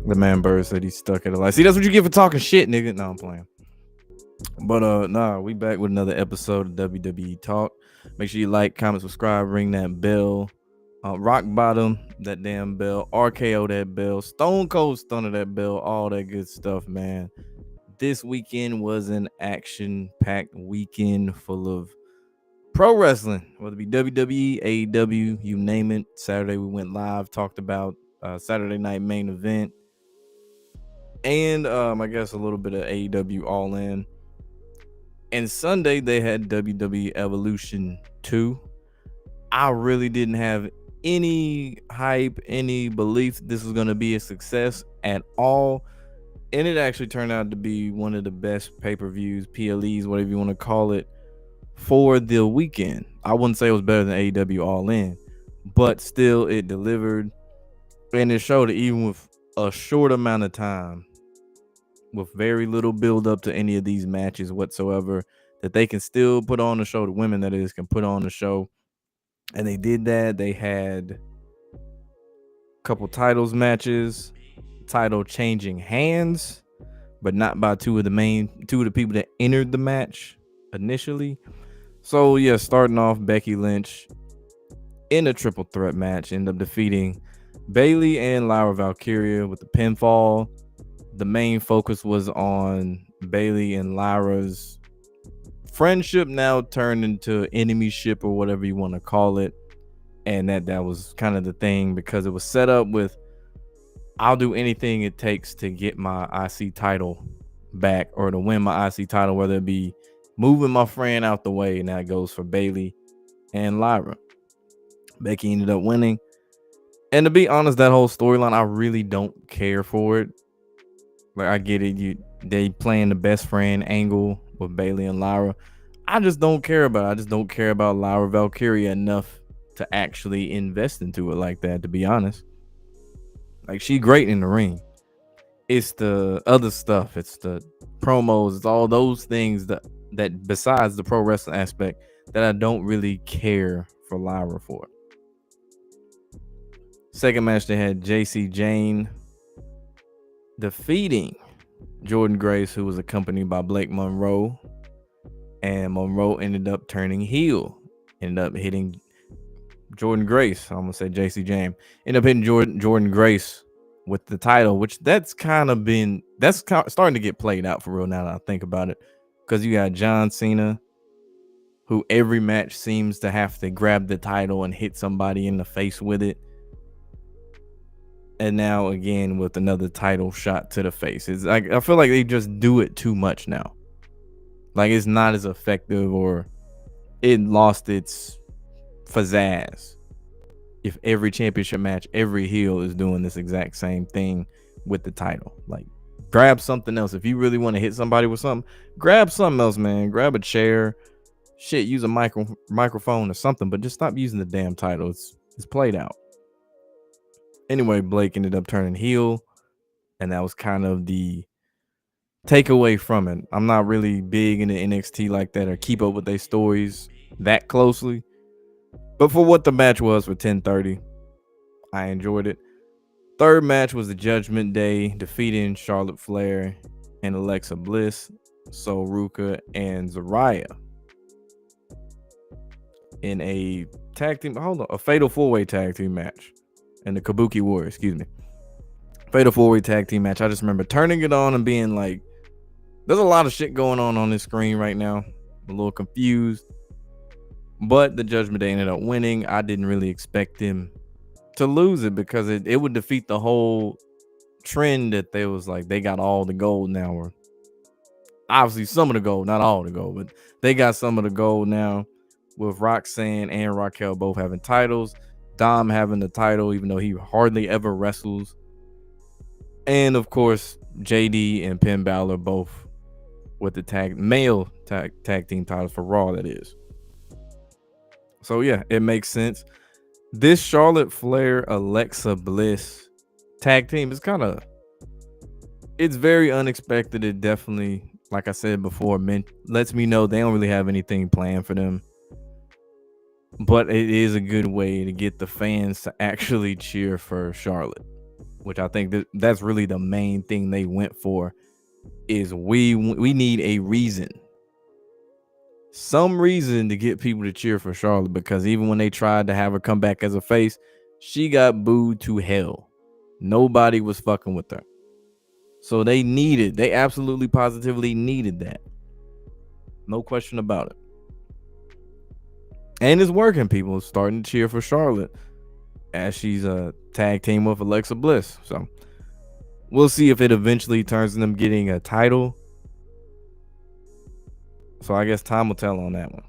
The man Bird said he's stuck at a light. See, that's what you get for talking shit, nigga. No, I'm playing. But we back with another episode of WWE Talk. Make sure you like, comment, subscribe, ring that bell. Rock bottom that damn bell, RKO that bell, Stone Cold Stunner that bell, all that good stuff, man. This weekend was an action-packed weekend full of pro wrestling, whether it be WWE, AEW, you name it. Saturday we went live, talked about Saturday night main event, and I guess a little bit of AEW All In. And Sunday they had WWE Evolution 2. I really didn't have any hype, any belief this was going to be a success at all. And it actually turned out to be one of the best pay-per-views, PLEs, whatever you want to call it, for the weekend. I wouldn't say it was better than AEW All In, but still it delivered. And it showed that even with a short amount of time, with very little build up to any of these matches whatsoever, that they can still put on the show. The women, that is, can put on the show. And they did that. They had a couple titles matches, title changing hands, but not by two of the people that entered the match initially. So yeah, starting off, Becky Lynch in a triple threat match ended up defeating Bayley and Lyra Valkyria with the pinfall. The main focus was on Bayley and Lyra's friendship, now turned into enemyship or whatever you want to call it. And that was kind of the thing, because it was set up with, I'll do anything it takes to get my IC title back or to win my IC title, whether it be moving my friend out the way. And that goes for Bayley and Lyra. Becky ended up winning. And to be honest, that whole storyline, I really don't care for it. Like, I get it. They playing the best friend angle with Bayley and Lyra. I just don't care about it. I just don't care about Lyra Valkyria enough to actually invest into it like that, to be honest. Like, she's great in the ring. It's the other stuff. It's the promos. It's all those things that besides the pro wrestling aspect, that I don't really care for Lyra for. Second match, they had JC Jane defeating Jordan Grace, who was accompanied by Blake Monroe. And Monroe ended up turning heel. Ended up hitting Jordan Grace. I'm going to say JC Jane. Ended up hitting Jordan Grace with the title, which that's starting to get played out for real now that I think about it. Because you got John Cena, who every match seems to have to grab the title and hit somebody in the face with it. And now again with another title shot to the face. It's like, I feel like they just do it too much now. Like, it's not as effective, or it lost its pizzazz if every championship match, every heel is doing this exact same thing with the title. Like, grab something else. If you really want to hit somebody with something, grab something else, man. Grab a chair, shit, use a microphone or something, but just stop using the damn title. It's played out. Anyway, Blake ended up turning heel, and that was kind of the takeaway from it. I'm not really big into NXT like that, or keep up with their stories that closely. But for what the match was for 10:30, I enjoyed it. Third match was the Judgment Day, defeating Charlotte Flair and Alexa Bliss, Sol Ruka, and Zaraya in a fatal 4-way tag team match. And the Kabuki Warrior, fatal 4-way tag team match. I just remember turning it on and being like, there's a lot of shit going on this screen right now. I'm a little confused. But the Judgment Day ended up winning. I didn't really expect him to lose it, because it would defeat the whole trend that they was like, they got all the gold now. Or obviously some of the gold, not all the gold, but they got some of the gold now, with Roxanne and Raquel both having titles. Dom having the title, even though he hardly ever wrestles. And of course, JD and Finn Balor both with the male tag team titles for Raw, that is. So yeah, it makes sense. This Charlotte Flair, Alexa Bliss tag team is it's very unexpected. It definitely, like I said before, lets me know they don't really have anything planned for them. But it is a good way to get the fans to actually cheer for Charlotte. which I think that's really the main thing they went for. Is we need a reason, some reason to get people to cheer for Charlotte, because even when they tried to have her come back as a face, she got booed to hell. Nobody was fucking with her. So they absolutely positively needed that. No question about it. And it's working. People are starting to cheer for Charlotte as she's a tag team with Alexa Bliss. So we'll see if it eventually turns into them getting a title. So I guess time will tell on that one.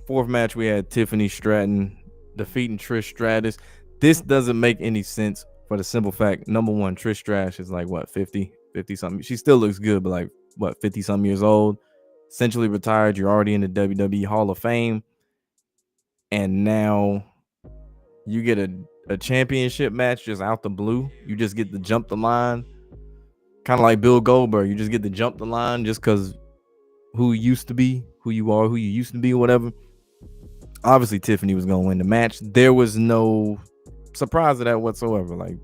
Fourth match, we had Tiffany Stratton defeating Trish Stratus. This doesn't make any sense for the simple fact, number one, Trish Stratus is like, what, 50 something? She still looks good, but like, what, 50 something years old, essentially retired. You're already in the WWE Hall of Fame. And now you get a championship match just out the blue. You just get to jump the line. Kind of like Bill Goldberg. You just get to jump the line just because who you used to be, who you are, who you used to be, whatever. Obviously, Tiffany was going to win the match. There was no surprise to that whatsoever. Like,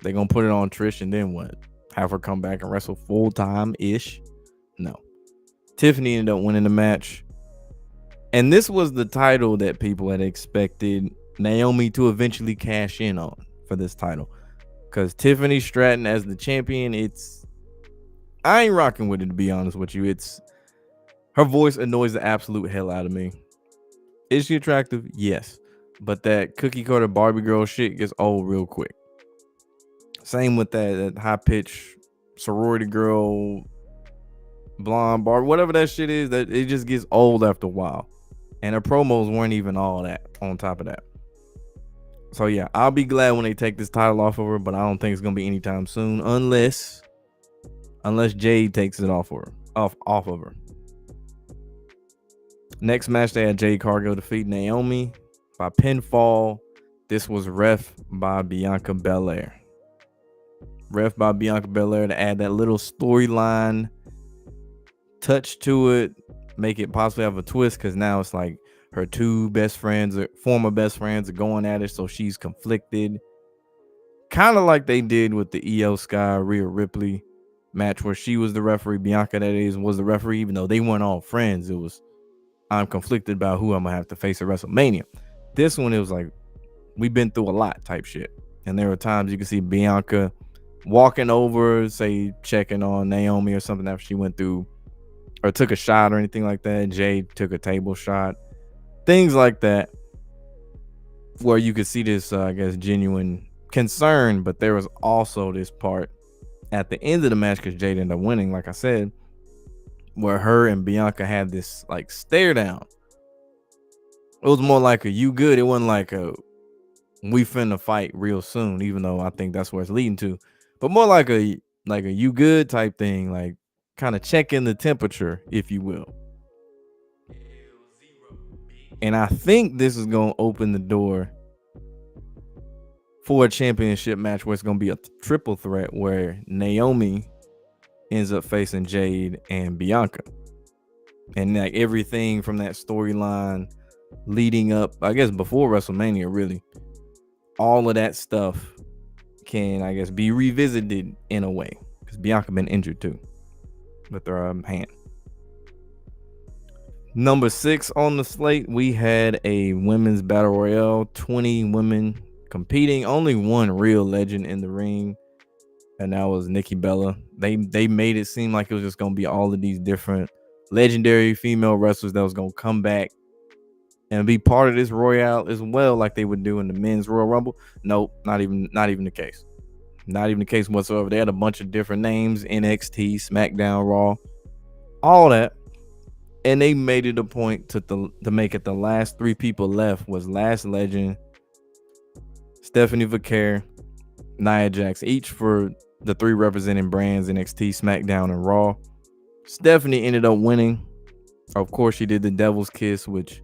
they're going to put it on Trish and then what? Have her come back and wrestle full-time-ish? No. Tiffany ended up winning the match. And this was the title that people had expected Naomi to eventually cash in on for this title. Because Tiffany Stratton as the champion, I ain't rocking with it, to be honest with you. Her voice annoys the absolute hell out of me. Is she attractive? Yes. But that cookie cutter Barbie girl shit gets old real quick. Same with that high-pitched sorority girl, blonde Barbie, whatever that shit is, that it just gets old after a while. And her promos weren't even all that on top of that. So yeah, I'll be glad when they take this title off of her, but I don't think it's gonna be anytime soon, unless Jade takes it off of her. Next match, they had Jade Cargill defeat Naomi by pinfall. This was ref by Bianca Belair. Ref by Bianca Belair to add that little storyline touch to it, make it possibly have a twist, because now it's like her two former best friends are going at it, so she's conflicted. Kind of like they did with the Io Sky Rhea Ripley match, where she was the referee, Bianca was the referee, even though they weren't all friends. It was, I'm conflicted about who I'm gonna have to face at WrestleMania. This one, it was like, we've been through a lot type shit. And there were times you can see Bianca walking over, say checking on Naomi or something after she went through or took a shot or anything like that. Jade took a table shot. Things like that, where you could see this, I guess, genuine concern. But there was also this part at the end of the match, because Jade ended up winning, like I said, where her and Bianca had this like stare down. It was more like a you good. It wasn't like a we finna fight real soon, even though I think that's where it's leading to. But more like a you good type thing, like kind of checking the temperature, if you will. And I think this is going to open the door for a championship match where it's going to be a triple threat, where Naomi ends up facing Jade and Bianca. And like everything from that storyline leading up, I guess before WrestleMania, really, all of that stuff can, I guess, be revisited in a way, because Bianca been injured too with her hand. Number 6 on the slate, we had a women's battle royale, 20 women competing, only one real legend in the ring, and that was Nikki Bella. They made it seem like it was just gonna be all of these different legendary female wrestlers that was gonna come back and be part of this royale as well, like they would do in the men's Royal Rumble. Nope, not even the case. Not even the case whatsoever. They had a bunch of different names: NXT, SmackDown, Raw, all that. And they made it a point to make it the last 3 people left was Lash Legend, Stephanie Vaquer, Nia Jax, each for the 3 representing brands NXT, SmackDown, and Raw. Stephanie ended up winning. Of course, she did the Devil's Kiss, which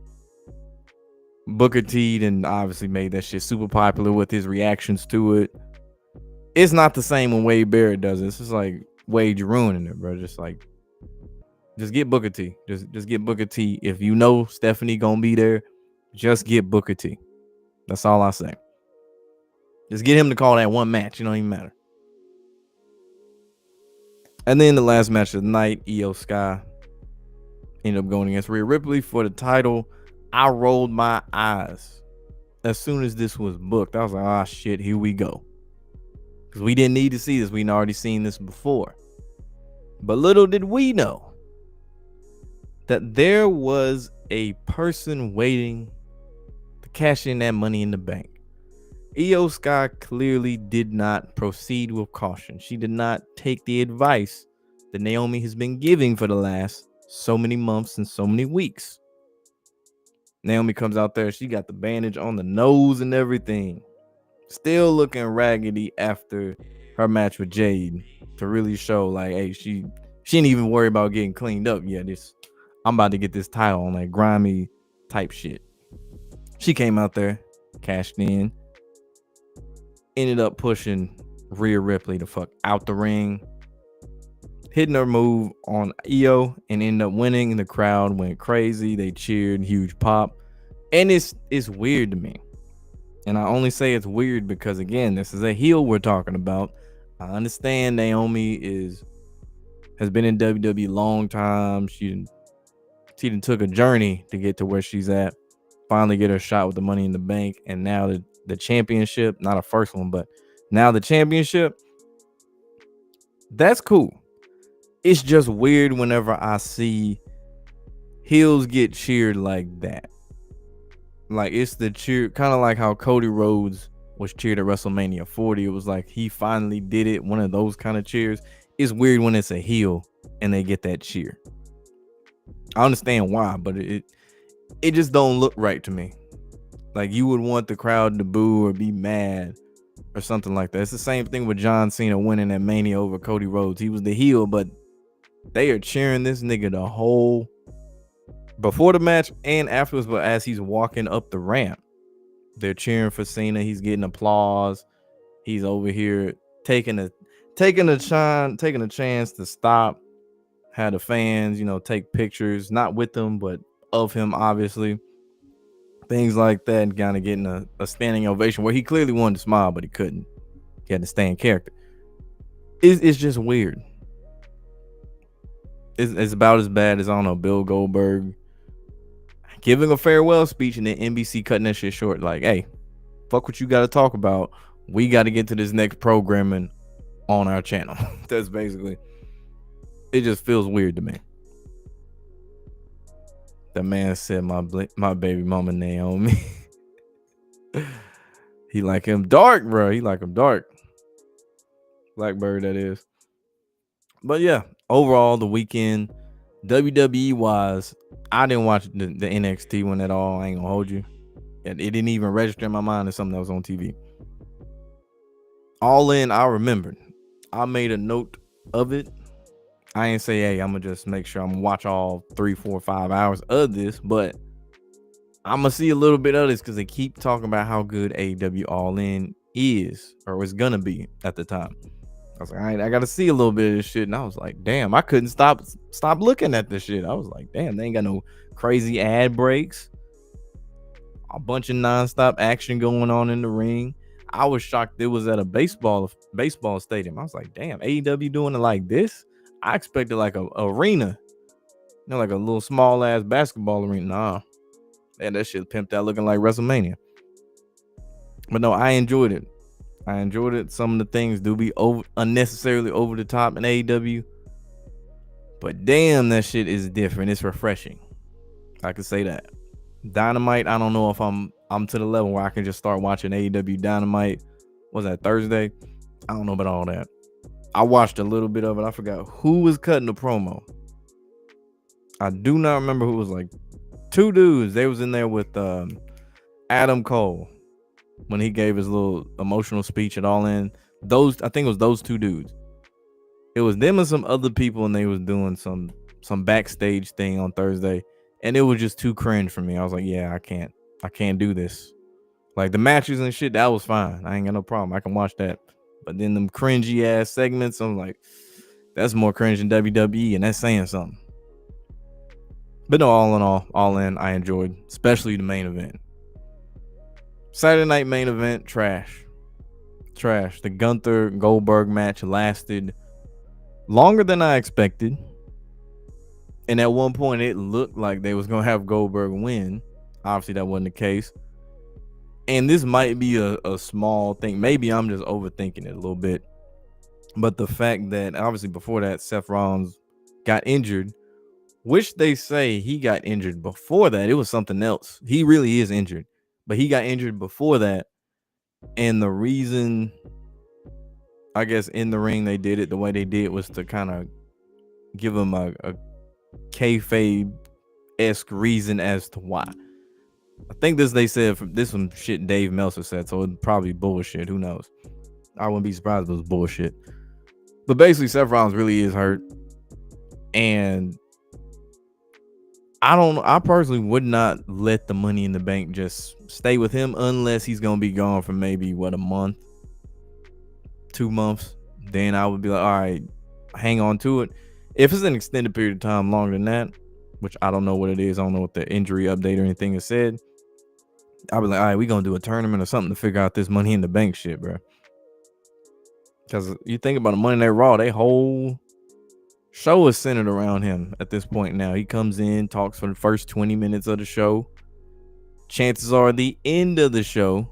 Booker T and obviously made that shit super popular with his reactions to it. It's not the same when Wade Barrett does it. It's just like, Wade, you're ruining it, bro. Just get Booker T. Just get Booker T. If you know Stephanie gonna be there, just get Booker T. That's all I say. Just get him to call that one match. It don't even matter. And then the last match of the night, Io Sky ended up going against Rhea Ripley for the title. I rolled my eyes as soon as this was booked. I was like, ah, shit, here we go. Because we didn't need to see this. We'd already seen this before. But little did we know that there was a person waiting to cash in that Money in the Bank. Io Sky clearly did not proceed with caution. She did not take the advice that Naomi has been giving for the last so many months and so many weeks. Naomi comes out there. She got the bandage on the nose and everything. Still looking raggedy after her match with Jade to really show like, hey, she didn't even worry about getting cleaned up yet. I'm about to get this title on like grimy type shit. She came out there, cashed in, ended up pushing Rhea Ripley the fuck out the ring, hitting her move on Io, and ended up winning. And the crowd went crazy. They cheered, huge pop. And it's weird to me. And I only say it's weird because, again, this is a heel we're talking about. I understand Naomi has been in WWE a long time. She done took a journey to get to where she's at. Finally get her shot with the Money in the Bank. And now the championship, not a first one, but now the championship. That's cool. It's just weird whenever I see heels get cheered like that. Like, it's the cheer, kind of like how Cody Rhodes was cheered at WrestleMania 40. It was like he finally did it. One of those kind of cheers. It's weird when it's a heel and they get that cheer. I understand why, but it just don't look right to me. Like, you would want the crowd to boo or be mad or something like that. It's the same thing with John Cena winning at Mania over Cody Rhodes. He was the heel, but they are cheering this nigga the whole before the match and afterwards. But as he's walking up the ramp, they're cheering for Cena. He's getting applause. He's over here taking a chance to stop, have the fans, take pictures, not with him, but of him, obviously. Things like that, and kind of getting a standing ovation where he clearly wanted to smile, but he couldn't. He had to stay in character. It's just weird. It's about as bad as, I don't know, Bill Goldberg giving a farewell speech and then NBC cutting that shit short. Like, hey, fuck what you got to talk about. We got to get to this next programming on our channel. That's basically, it just feels weird to me. The man said my baby mama Naomi. He like him dark, bro. He like him dark. Blackbird, that is. But yeah, overall, the weekend, WWE wise, I didn't watch the NXT one at all. I ain't gonna hold you. It didn't even register in my mind as something that was on TV. All in, I remembered. I made a note of it. I ain't say, hey, I'm gonna just make sure I'm gonna watch all 3, 4, 5 hours of this, but I'm gonna see a little bit of this because they keep talking about how good AEW All In is or was gonna be at the time. I was like, all right, I gotta see a little bit of this shit, and I was like, damn, I couldn't stop looking at this shit. I was like, damn, they ain't got no crazy ad breaks, a bunch of nonstop action going on in the ring. I was shocked it was at a baseball stadium. I was like, damn, AEW doing it like this? I expected like a arena, like a little small ass basketball arena. Nah, man, that shit pimped out looking like WrestleMania. But no, I enjoyed it. Some of the things do be unnecessarily over the top in AEW, but damn, that shit is different. It's refreshing. I could say that. Dynamite, I don't know if I'm to the level where I can just start watching AEW Dynamite. Was that Thursday? I don't know about all that. I watched a little bit of it. I forgot who was cutting the promo. I do not remember who was, like, two dudes. They was in there with Adam Cole when he gave his little emotional speech at All In. I think it was those two dudes. It was them and some other people, and they was doing some backstage thing on Thursday, and it was just too cringe for me. I was like, yeah, I can't do this. Like, the matches and shit, that was fine. I ain't got no problem. I can watch that. But then them cringy ass segments, I'm like, that's more cringe than WWE, and that's saying something. But no, all in, I enjoyed, especially the main event. Saturday night main event, trash. Trash. The Gunther Goldberg match lasted longer than I expected. And at one point, it looked like they was going to have Goldberg win. Obviously, that wasn't the case. And this might be a small thing. Maybe I'm just overthinking it a little bit. But the fact that, obviously, before that, Seth Rollins got injured, which they say he got injured before that. It was something else. He really is injured. But he got injured before that. And the reason, I guess, in the ring they did it the way they did was to kind of give him a kayfabe-esque reason as to why. I think they said, this some shit Dave Meltzer said, so it's probably bullshit. Who knows? I wouldn't be surprised if it was bullshit. But basically, Seth Rollins really is hurt. And I personally would not let the Money in the Bank just stay with him unless he's going to be gone for maybe, a month? 2 months? Then I would be like, all right, hang on to it. If it's an extended period of time longer than that, which I don't know what it is. I don't know what the injury update or anything is said. I'll be like, all right, we going to do a tournament or something to figure out this Money in the Bank shit, bro. Because you think about a Monday Night Raw, they whole show is centered around him at this point now. He comes in, talks for the first 20 minutes of the show. Chances are the end of the show,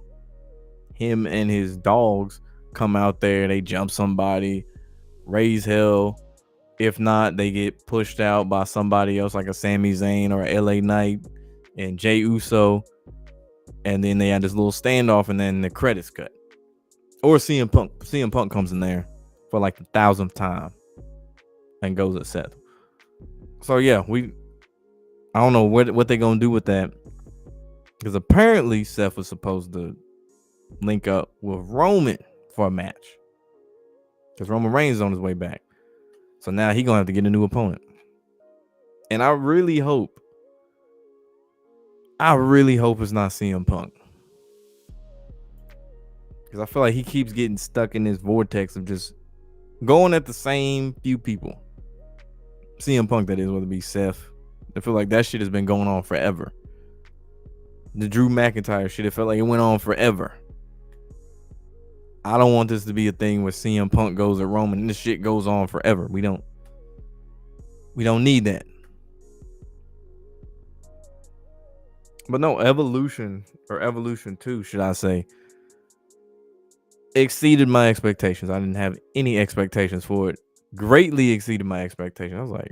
him and his dogs come out there, they jump somebody, raise hell. If not, they get pushed out by somebody else like a Sami Zayn or a LA Knight and Jey Uso. And then they had this little standoff and then the credits cut. Or CM Punk. CM Punk comes in there for like the 1,000th time and goes at Seth. So yeah, I don't know what they're going to do with that. Because apparently Seth was supposed to link up with Roman for a match. Because Roman Reigns is on his way back. So now he's going to have to get a new opponent. And I really hope it's not CM Punk. Because I feel like he keeps getting stuck in this vortex of just going at the same few people. CM Punk, that is, whether it be Seth. I feel like that shit has been going on forever. The Drew McIntyre shit, it felt like it went on forever. I don't want this to be a thing where CM Punk goes at Roman and this shit goes on forever. We don't need that. But no, Evolution 2, should I say, exceeded my expectations. I didn't have any expectations for it. Greatly exceeded my expectations. I was like,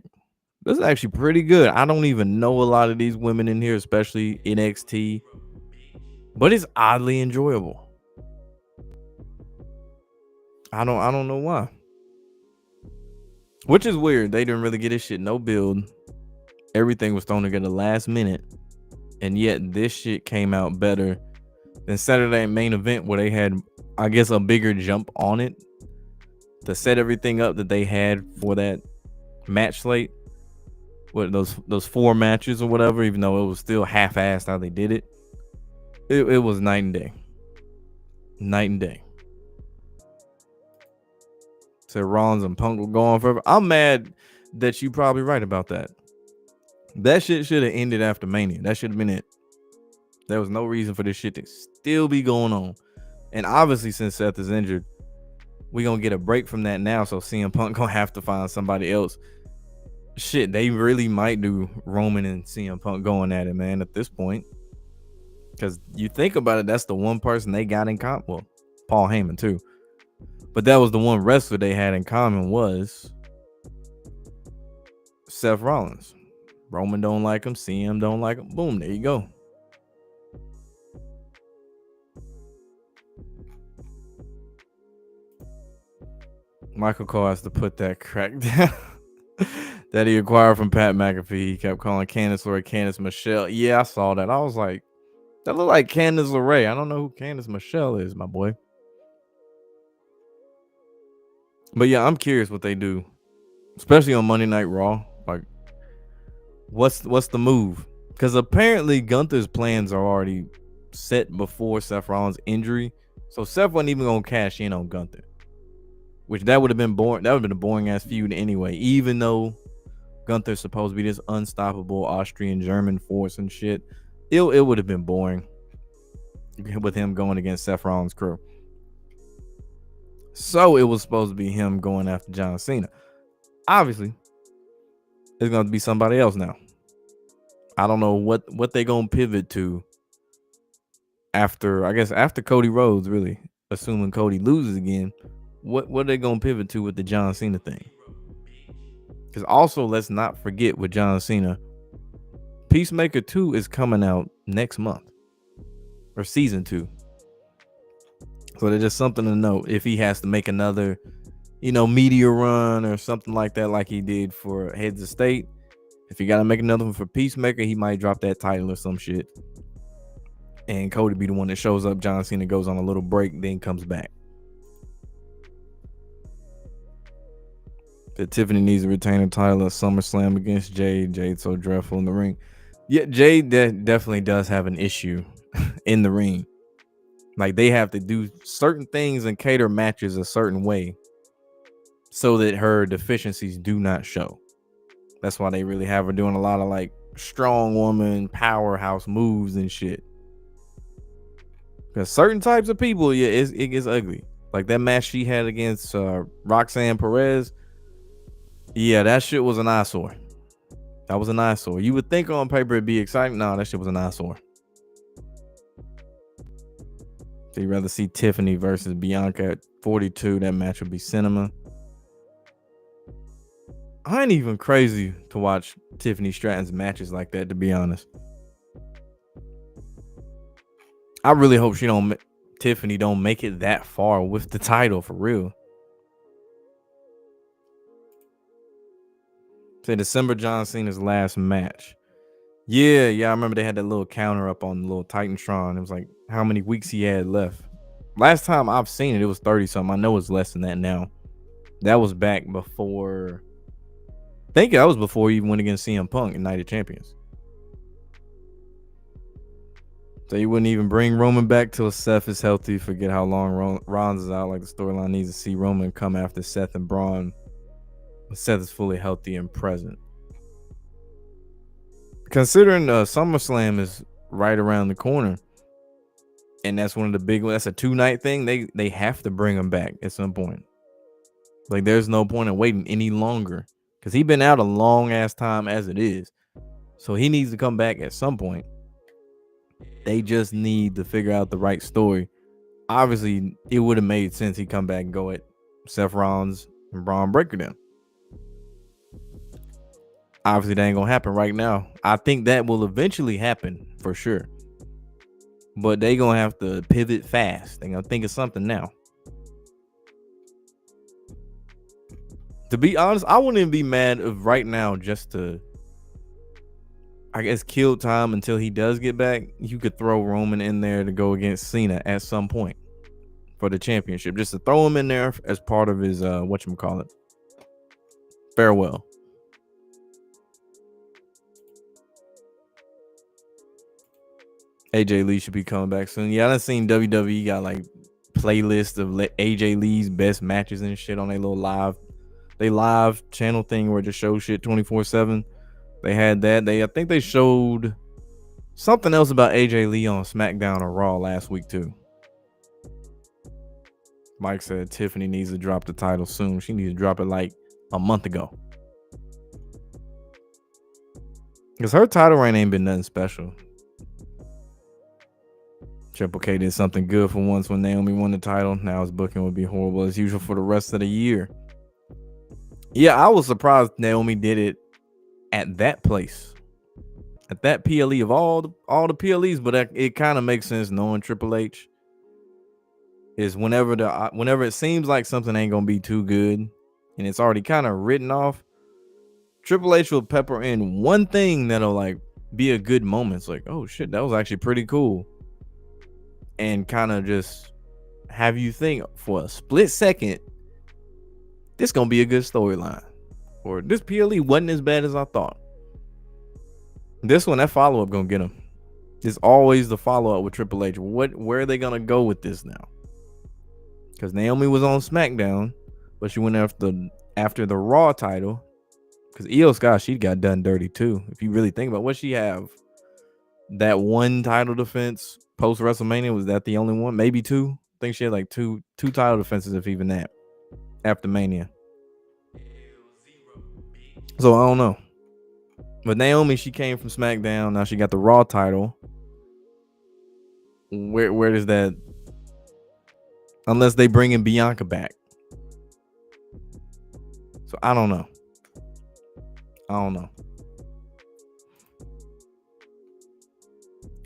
this is actually pretty good. I don't even know a lot of these women in here, especially NXT. But it's oddly enjoyable. I don't know why. Which is weird. They didn't really get this shit no build. Everything was thrown together last minute. And yet this shit came out better than Saturday Main Event, where they had, I guess, a bigger jump on it to set everything up that they had for that match slate. What, those 4 matches or whatever, even though it was still half-assed how they did it. It was night and day. Night and day. Said Rollins and Punk will go on forever. I'm mad that you're probably right about that. That shit should have ended after Mania. That should have been it. There was no reason for this shit to still be going on. And obviously, since Seth is injured, we're going to get a break from that now. So CM Punk going to have to find somebody else. Shit, they really might do Roman and CM Punk going at it, man, at this point. Because you think about it, that's the one person they got in common. Well, Paul Heyman, too. But that was the one wrestler they had in common was Seth Rollins. Roman don't like him. CM don't like him. Boom, there you go. Michael Cole has to put that crack down that he acquired from Pat McAfee. He kept calling Candice LeRae Candice Michelle. Yeah, I saw that. I was like, that look like Candice LeRae. I don't know who Candice Michelle is, my boy. But yeah, I'm curious what they do, especially on Monday Night Raw. Like, what's the move? Because apparently Gunther's plans are already set before Seth Rollins' injury, so Seth wasn't even gonna cash in on Gunther, which that would have been boring. That would have been a boring ass feud anyway. Even though Gunther's supposed to be this unstoppable Austrian German force and shit, it would have been boring with him going against Seth Rollins' crew. So it was supposed to be him going after John Cena. Obviously, it's going to be somebody else now. I don't know what they going to pivot to after Cody Rhodes, really, assuming Cody loses again. What are they going to pivot to with the John Cena thing? Because also, let's not forget with John Cena, Peacemaker 2 is coming out next month, or season 2. So there's just something to note if he has to make another, media run or something like that, like he did for Heads of State. If he got to make another one for Peacemaker, he might drop that title or some shit. And Cody be the one that shows up. John Cena goes on a little break, then comes back. That Tiffany needs to retain a title at SummerSlam against Jade. Jade's so dreadful in the ring. Yeah, Jade definitely does have an issue in the ring. Like, they have to do certain things and cater matches a certain way so that her deficiencies do not show. That's why they really have her doing a lot of like strong woman powerhouse moves and shit. Because certain types of people, yeah, it gets ugly. Like that match she had against Roxanne Perez. Yeah, that shit was an eyesore. That was an eyesore. You would think on paper it'd be exciting. No, that shit was an eyesore. So you'd rather see Tiffany versus Bianca at 42. That match would be cinema. I ain't even crazy to watch Tiffany Stratton's matches like that, to be honest. I really hope Tiffany don't make it that far with the title, for real. Say December John Cena's last match. Yeah, I remember they had that little counter up on the little Titantron. It was like how many weeks he had left. Last time I've seen it was 30 something. I know it's less than that now. That was back before. I think that was before he even went against CM Punk in Night of Champions. So you wouldn't even bring Roman back till Seth is healthy. Forget how long Ron's is out. Like, the storyline needs to see Roman come after Seth and Braun. Seth is fully healthy and present. Considering SummerSlam is right around the corner, and that's one of the big ones. That's a 2-night thing. They have to bring him back at some point. Like, there's no point in waiting any longer because he's been out a long ass time as it is. So he needs to come back at some point. They just need to figure out the right story. Obviously, it would have made sense he come back and go at Seth Rollins and Braun Breaker then. Obviously, that ain't gonna happen right now. I think that will eventually happen for sure. But they gonna have to pivot fast. They gonna think of something now. To be honest, I wouldn't even be mad if right now, just to, I guess, kill time until he does get back. You could throw Roman in there to go against Cena at some point for the championship. Just to throw him in there as part of his whatchamacallit, farewell. AJ Lee should be coming back soon. Yeah, I done seen WWE got like playlists of AJ Lee's best matches and shit on their little live channel thing where it just shows shit 24/7. They had that. I think they showed something else about AJ Lee on SmackDown or Raw last week too. Mike said Tiffany needs to drop the title soon. She needs to drop it like a month ago. Because her title reign ain't been nothing special. Triple K did something good for once when Naomi won the title. Now his booking would be horrible as usual for the rest of the year. Yeah, I was surprised Naomi did it at that place, at that PLE of all the PLEs. But it kind of makes sense knowing Triple H. Is whenever it seems like something ain't gonna be too good and it's already kind of written off, Triple H will pepper in one thing that'll like be a good moment. It's like, oh shit, that was actually pretty cool. And kind of just have you think for a split second, this gonna be a good storyline, or this PLE wasn't as bad as I thought. This one, that follow-up gonna get him. It's always the follow-up with Triple H. Where are they gonna go with this now? Because Naomi was on SmackDown, but she went after the Raw title. Because Io Sky, she got done dirty too. If you really think about what she have, that one title defense post WrestleMania, was that the only one? Maybe two. think she had like two title defenses, if even that, after Mania. So I don't know. But Naomi, she came from SmackDown. Now she got the Raw title. Where does that? Unless they bring in Bianca back. So I don't know.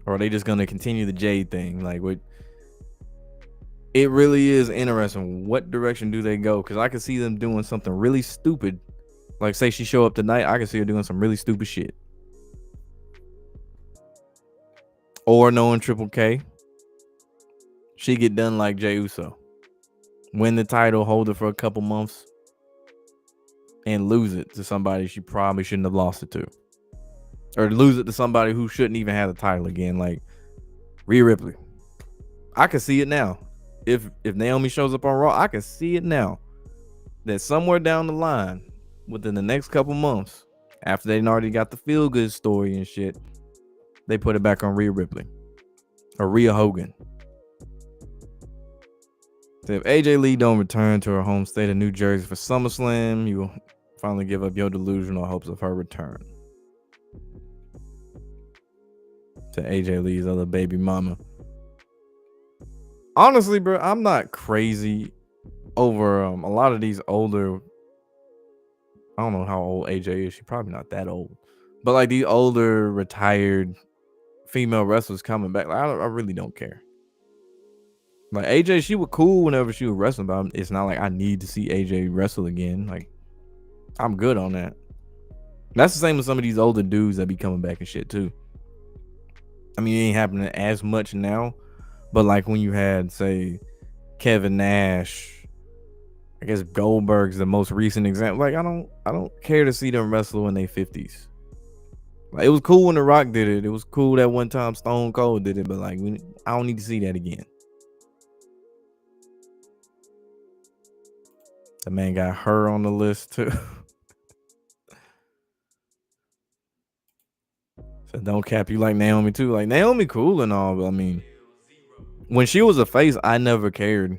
Or are they just gonna continue the Jade thing? Like, what? It really is interesting. What direction do they go? Because I can see them doing something really stupid. Like, say she show up tonight, I can see her doing some really stupid shit. Or knowing Triple K, she get done like Jey Uso, win the title, hold it for a couple months, and lose it to somebody she probably shouldn't have lost it to. Or lose it to somebody who shouldn't even have the title again, like Rhea Ripley. I can see it now. If Naomi shows up on Raw, I can see it now. That somewhere down the line, within the next couple months, after they already got the feel good story and shit, they put it back on Rhea Ripley or Rhea Hogan. So if AJ Lee don't return to her home state of New Jersey for SummerSlam, you will finally give up your delusional hopes of her return. To AJ Lee's other baby mama. Honestly, bro, I'm not crazy over a lot of these older. I don't know how old AJ is. She's probably not that old, but like these older retired female wrestlers coming back. Like, I really don't care. Like AJ, she was cool whenever she was wrestling, but it's not like I need to see AJ wrestle again. Like, I'm good on that. That's the same with some of these older dudes that be coming back and shit too. I mean, it ain't happening as much now, but like when you had, say, Kevin Nash, I guess Goldberg's the most recent example. Like, I don't care to see them wrestle in their 50s. Like, it was cool when The Rock did it. It was cool that one time Stone Cold did it, but like, I don't need to see that again. The man got her on the list too. So don't cap you like Naomi too. Like, Naomi cool and all, but I mean, when she was a face, I never cared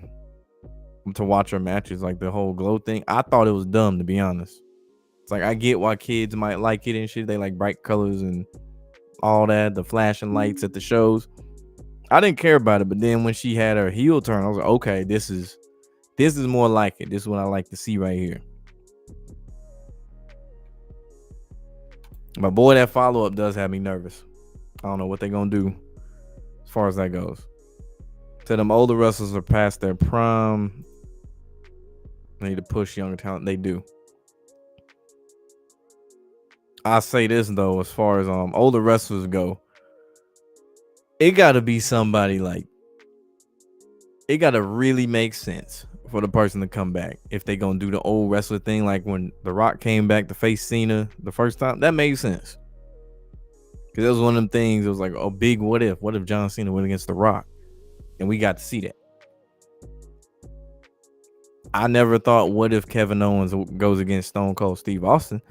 to watch her matches. Like the whole glow thing, I thought it was dumb, to be honest. It's like, I get why kids might like it and shit. They like bright colors and all that, the flashing lights at the shows. I didn't care about it, but then when she had her heel turn, I was like, okay, this is more like it. This is what I like to see right here. But boy, that follow-up does have me nervous. I don't know what they're going to do as far as that goes. So them older wrestlers are past their prime. They need to push younger talent. They do. I say this, though, as far as older wrestlers go, it got to be somebody like, it got to really make sense for the person to come back. If they gonna do the old wrestler thing, like when The Rock came back to face Cena the first time, that made sense. Because it was one of them things, it was like a big what if. What if John Cena went against The Rock? And we got to see that. I never thought, what if Kevin Owens goes against Stone Cold Steve Austin?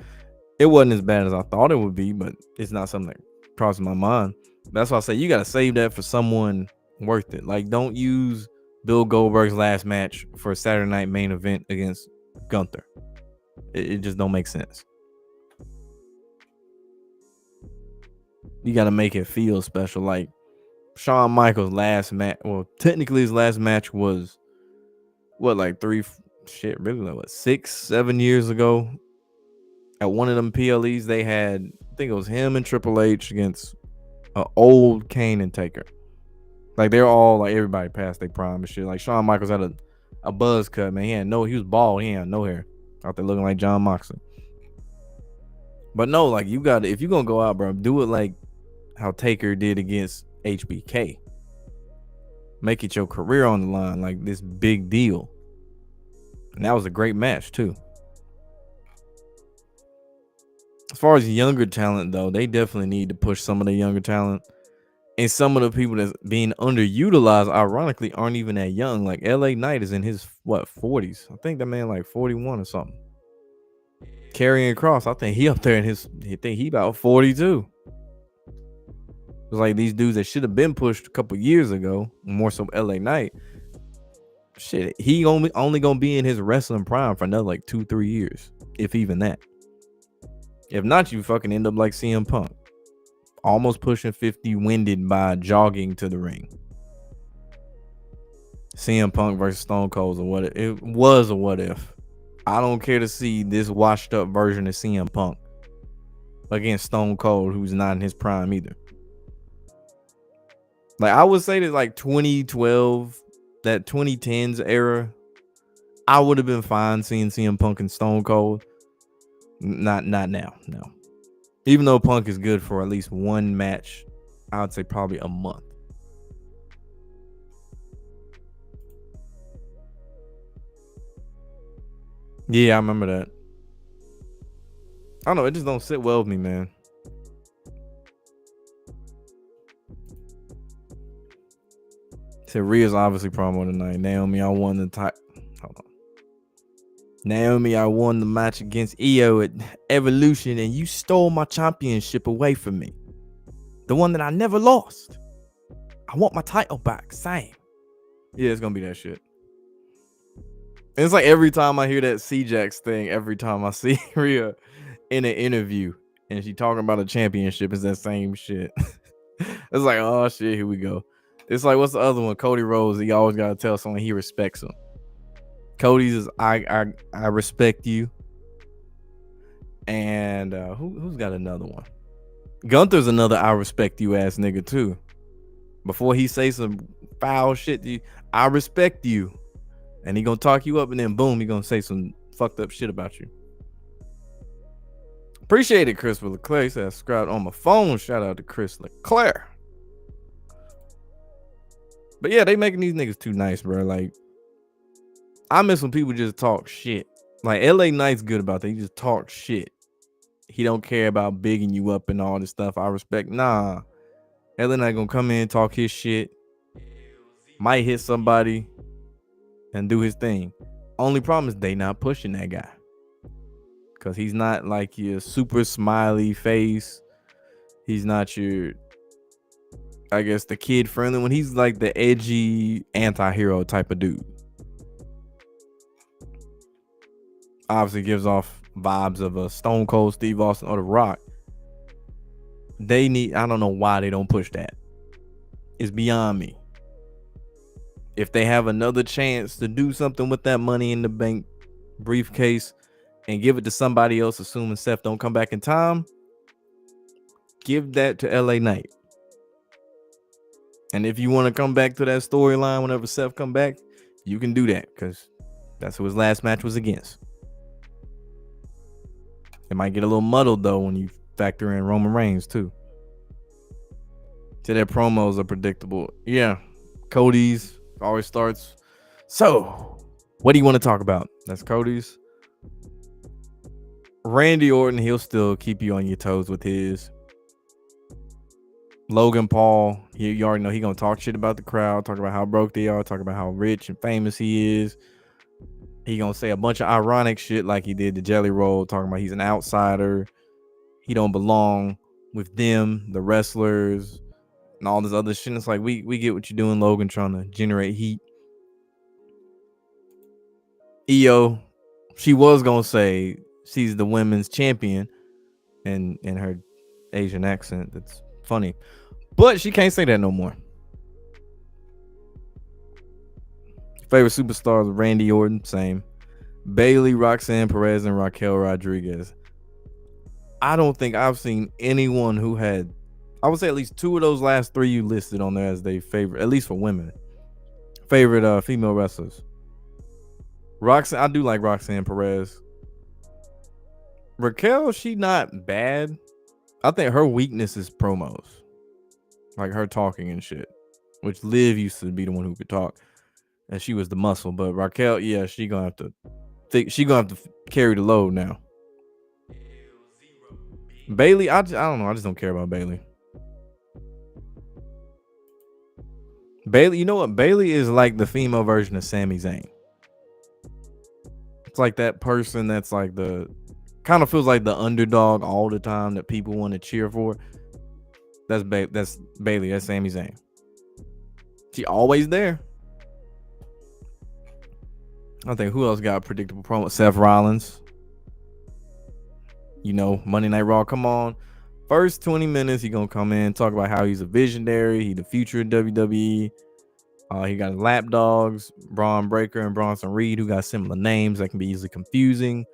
It wasn't as bad as I thought it would be, but it's not something that crosses my mind. That's why I say you got to save that for someone worth it. Like, don't use Bill Goldberg's last match for a Saturday night main event against Gunther. It just don't make sense. You got to make it feel special. Like Shawn Michaels' last match. Well, technically his last match was like 6, 7 years ago. At one of them PLEs, they had, I think it was him and Triple H against an old Kane and Taker. Like, they're all like, everybody past their prime and shit. Like Shawn Michaels had a buzz cut, man. He was bald. He had no hair. Out there looking like John Moxley. But no, like, you got to, if you're gonna go out, bro, do it like how Taker did against HBK. Make it your career on the line, like this big deal. And that was a great match too. As far as younger talent, though, they definitely need to push some of the younger talent. And some of the people that's being underutilized, ironically, aren't even that young. Like LA Knight is in his 40s. I think that man like 41 or something. Karrion Kross, I think he up there in he about 42. It's like these dudes that should have been pushed a couple years ago, more so LA Knight. shit, he only gonna be in his wrestling prime for another like 2-3 years, if even that. If not, you fucking end up like CM Punk, almost pushing 50, winded by jogging to the ring. CM Punk versus Stone Cold, or what it was, a what if. I don't care to see this washed up version of CM Punk against Stone Cold, who's not in his prime either. Like, I would say that like 2012, that 2010s era, I would have been fine seeing CM Punk and Stone Cold. Not now, no. Even though Punk is good for at least one match, I would say probably a month. Yeah, I remember that. I don't know, it just don't sit well with me, man. So Rhea's obviously promo tonight. Naomi, I won the hold on. Naomi, I won the match against Io at Evolution, and you stole my championship away from me. The one that I never lost. I want my title back. Same. Yeah, it's gonna be that shit. And it's like every time I hear that C-Jax thing, every time I see Rhea in an interview and she talking about a championship, it's that same shit. It's like, oh shit, here we go. It's like, what's the other one? Cody Rhodes. He always gotta tell someone he respects him. Cody's is I respect you. And who's got another one? Gunther's another I respect you ass nigga too. Before he say some foul shit to you, I respect you. And he gonna talk you up, and then boom, he gonna say some fucked up shit about you. Appreciate it, Chris Leclerc. He said subscribed on my phone. Shout out to Chris Leclerc. But yeah, they making these niggas too nice, bro. Like, I miss when people just talk shit. Like, LA Knight's good about that. He just talk shit. He don't care about bigging you up and all this stuff. I respect. Nah. LA Knight gonna come in, talk his shit. Might hit somebody and do his thing. Only problem is they not pushing that guy. Because he's not like your super smiley face. He's not your, I guess, the kid friendly one. He's like the edgy anti-hero type of dude. Obviously gives off vibes of a Stone Cold, Steve Austin, or The Rock. They need, I don't know why they don't push that. It's beyond me. If they have another chance to do something with that Money in the Bank briefcase and give it to somebody else, assuming Seth don't come back in time, give that to LA Knight. And if you want to come back to that storyline whenever Seth come back, you can do that, because that's who his last match was against. It might get a little muddled though when you factor in Roman Reigns too. So their promos are predictable. Yeah, Cody's always starts. So, what do you want to talk about? That's Cody's. Randy Orton, he'll still keep you on your toes with his. Logan Paul, you already know he gonna talk shit about the crowd, talk about how broke they are, talk about how rich and famous he is. He gonna say a bunch of ironic shit like he did the Jelly Roll, talking about he's an outsider, he don't belong with them, the wrestlers, and all this other shit. It's like, we get what you're doing, Logan, trying to generate heat. Io, she was gonna say she's the women's champion, and in her Asian accent, that's funny, but she can't say that no more. Favorite superstars: Randy Orton, same. Bayley, Roxanne Perez, and Raquel Rodriguez. I don't think I've seen anyone who had, I would say, at least two of those last three you listed on there as their favorite, at least for women, favorite female wrestlers. Roxanne, I do like Roxanne Perez. Raquel, she not bad. I think her weakness is promos, like her talking and shit, which Liv used to be the one who could talk, and she was the muscle. But Raquel, yeah, she gonna have to carry the load now. Bayley, I don't know. I just don't care about Bayley. Bayley, you know what? Bayley is like the female version of Sami Zayn. It's like that person that's like the, kind of feels like the underdog all the time that people want to cheer for. That's Bayley. That's Sami Zayn. She always there. I think who else got a predictable promo? Seth Rollins. You know, Monday Night Raw. Come on. First 20 minutes, he gonna come in, talk about how he's a visionary, he the future of WWE. He got his lapdogs, Braun Breaker and Bronson Reed, who got similar names that can be easily confusing.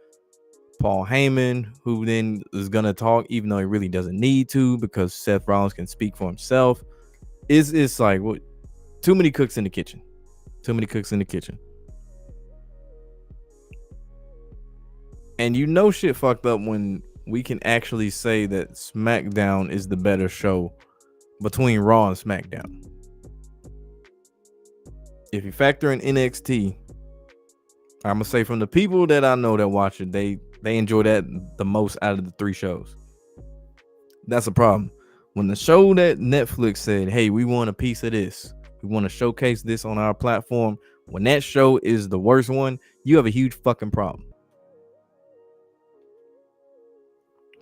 Paul Heyman, who then is gonna talk, even though he really doesn't need to, because Seth Rollins can speak for himself. It's like what? Too many cooks in the kitchen. Too many cooks in the kitchen. And you know shit fucked up when we can actually say that SmackDown is the better show between Raw and SmackDown. If you factor in NXT, I'm gonna say from the people that I know that watch it, they enjoy that the most out of the three shows. That's a problem. When the show that Netflix said, hey, we want a piece of this, we want to showcase this on our platform, when that show is the worst one, you have a huge fucking problem.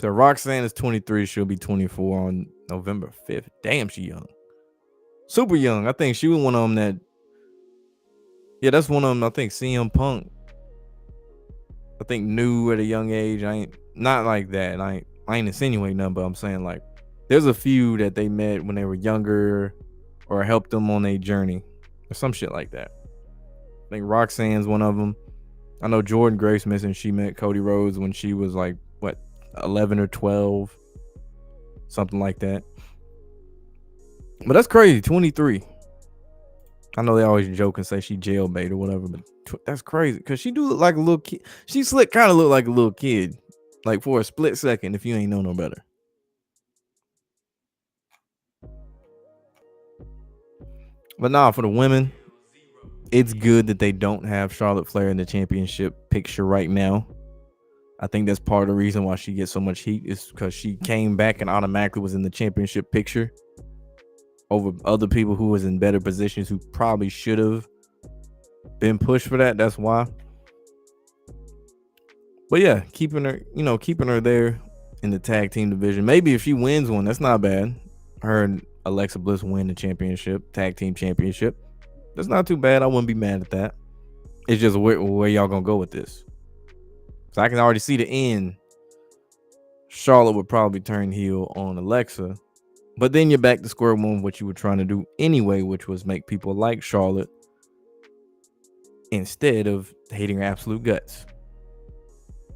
So Roxanne is 23, she'll be 24 on November 5th. Damn, she young. Super young. I think she was one of them that, yeah, that's one of them. I think CM Punk, I think, knew at a young age. I ain't not like that. I ain't insinuating nothing, but I'm saying like there's a few that they met when they were younger or helped them on their journey or some shit like that. I think Roxanne's one of them. I know Jordan Grace-Smith, and she met Cody Rhodes when she was like, what, 11 or 12, something like that. But that's crazy, 23. I know they always joke and say she jailbait or whatever, but that's crazy because she do look like a little kid. She slick kind of look like a little kid, like for a split second if you ain't know no better. But nah, for the women, it's good that they don't have Charlotte Flair in the championship picture right now. I think that's part of the reason why she gets so much heat is because she came back and automatically was in the championship picture over other people who was in better positions who probably should have been pushed for that. That's why. But yeah, keeping her there in the tag team division. Maybe if she wins one, that's not bad. Her and Alexa Bliss win the championship, tag team championship. That's not too bad. I wouldn't be mad at that. It's just where y'all gonna go with this. So I can already see the end. Charlotte would probably turn heel on Alexa. But then you're back to square one, what you were trying to do anyway, which was make people like Charlotte instead of hating her absolute guts.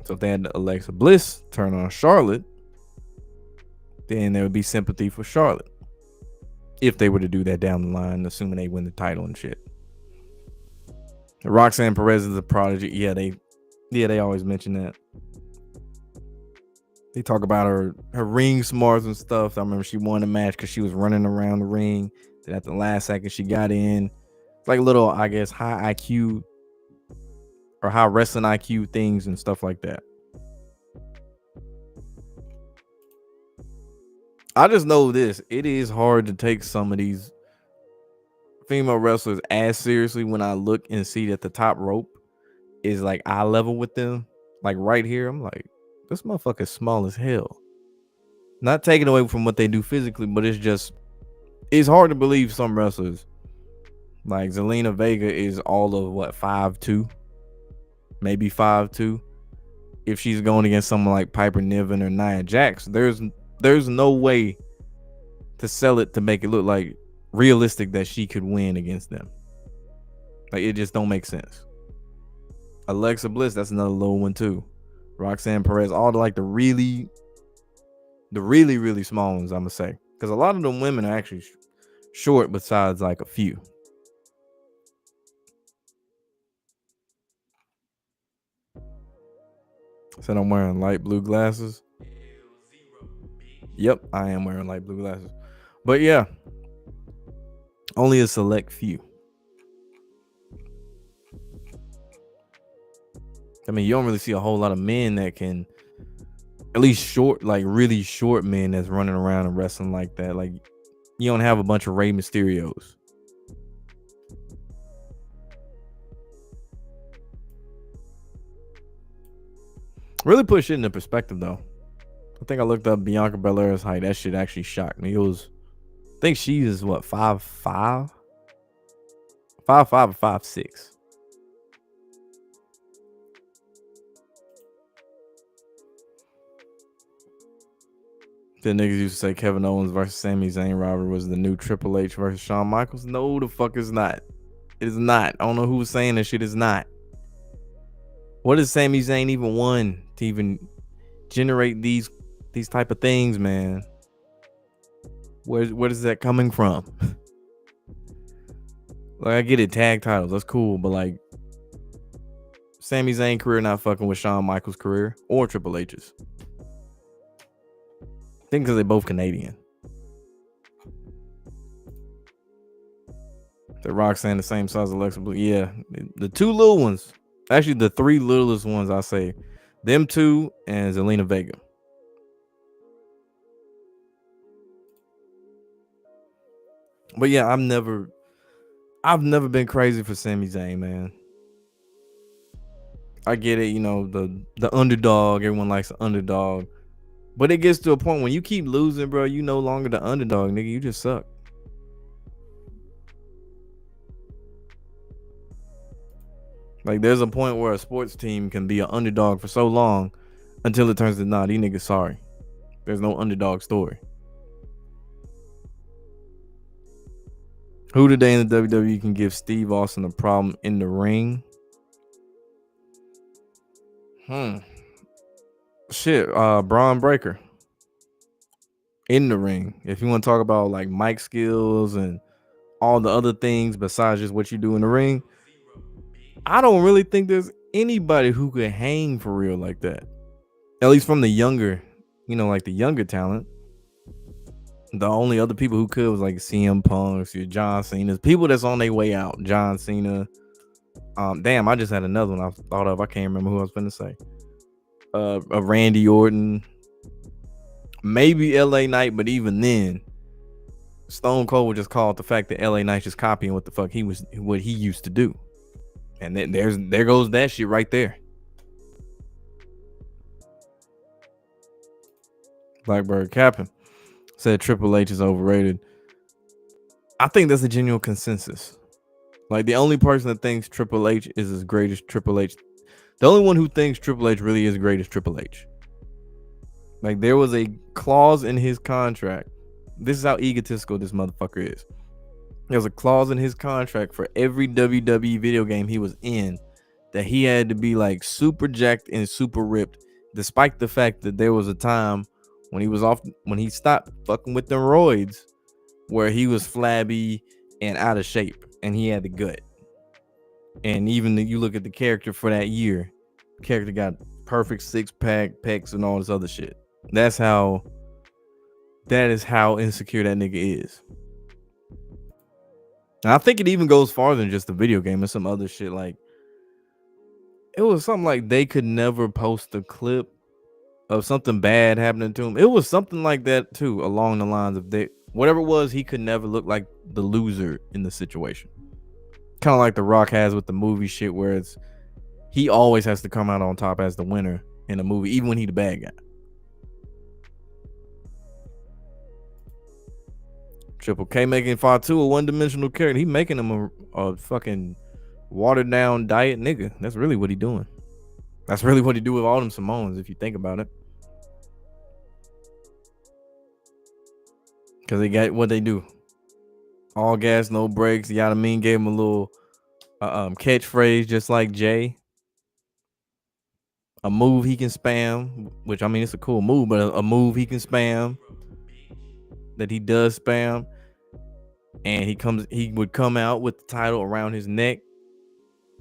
So if they had Alexa Bliss turn on Charlotte, then there would be sympathy for Charlotte. If they were to do that down the line, assuming they win the title and shit. Roxanne Perez is a prodigy. Yeah, they always mention that. They talk about her ring smarts and stuff. I remember she won the match because she was running around the ring. Then at the last second, she got in. It's like a little, I guess, high IQ or high wrestling IQ things and stuff like that. I just know this. It is hard to take some of these female wrestlers as seriously when I look and see that the top rope is like eye level with them. Like right here, I'm like, this motherfucker's small as hell. Not taking away from what they do physically, but it's hard to believe some wrestlers. Like Zelina Vega is all of what, 5'2", maybe 5'2". If she's going against someone like Piper Niven or Nia Jax, there's no way to sell it to make it look like realistic that she could win against them. Like it just don't make sense. Alexa Bliss, that's another low one too. Roxanne Perez, all the really small ones, I'm gonna say, because a lot of them women are actually short besides like a few. Said I'm wearing light blue glasses. Yep, I am wearing light blue glasses. But yeah, only a select few. I mean, you don't really see a whole lot of men that can, at least short, like really short men that's running around and wrestling like that. Like, you don't have a bunch of Rey Mysterios. Really put shit into perspective, though. I think I looked up Bianca Belair's height. That shit actually shocked me. I think she is what, 5'5"? 5'5" or 5'6". The niggas used to say Kevin Owens versus Sami Zayn rivalry was the new Triple H versus Shawn Michaels. No, the fuck is not. It is not. I don't know who was saying that shit. Is not. What has Sami Zayn even won to even generate these type of things, man? Where is that coming from? Like, I get it, tag titles, that's cool, but like, Sami Zayn career not fucking with Shawn Michaels' career or Triple H's. I think because they're both Canadian. The Roxanne the same size as Alexa Bliss. Yeah, the two little ones. Actually, the three littlest ones, I say. Them two and Zelina Vega. But yeah, I've never been crazy for Sami Zayn, man. I get it, you know, the underdog. Everyone likes the underdog. But it gets to a point when you keep losing, bro, you no longer the underdog, nigga. You just suck. Like, there's a point where a sports team can be an underdog for so long until it turns to, nah, these niggas sorry. There's no underdog story. Who today in the WWE can give Steve Austin a problem in the ring? Shit, Braun Breaker. In the ring. If you want to talk about like mic skills and all the other things besides just what you do in the ring, I don't really think there's anybody who could hang for real like that. At least from the younger, you know, like the younger talent. The only other people who could was like CM Punk, John Cena, people that's on their way out. John Cena. Damn, I just had another one I thought of. I can't remember who I was going to say. Randy Orton. Maybe LA Knight, but even then, Stone Cold would just call it the fact that LA Knight's just copying what he used to do. And then there goes that shit right there. Blackbird Captain said Triple H is overrated. I think that's a genuine consensus. Like, the only person that thinks Triple H is as great as Triple H, the only one who thinks Triple H really is great as Triple H. Like, there was a clause in his contract. This is how egotistical this motherfucker is. There was a clause in his contract for every WWE video game he was in that he had to be like super jacked and super ripped, despite the fact that there was a time when he stopped fucking with the roids, where he was flabby and out of shape and he had the gut. And even you look at the character for that year, the character got perfect six-pack, pecs, and all this other shit. That is how insecure that nigga is. And I think it even goes farther than just the video game and some other shit. Like, it was something like they could never post a clip of something bad happening to him. It was something like that too, along the lines of whatever it was, he could never look like the loser in the situation. Kind of like The Rock has with the movie shit, where he always has to come out on top as the winner in a movie, even when he's the bad guy. Triple K making Fatu a one-dimensional character. He making him a fucking watered down diet nigga. That's really what he doing. That's really what he do with all them Samoans, if you think about it. Because they got what they do. All gas, no brakes. You know what I mean? Gave him a little catchphrase, just like Jay. A move he can spam, which, I mean, it's a cool move, but a move he can spam that he does spam. And he would come out with the title around his neck,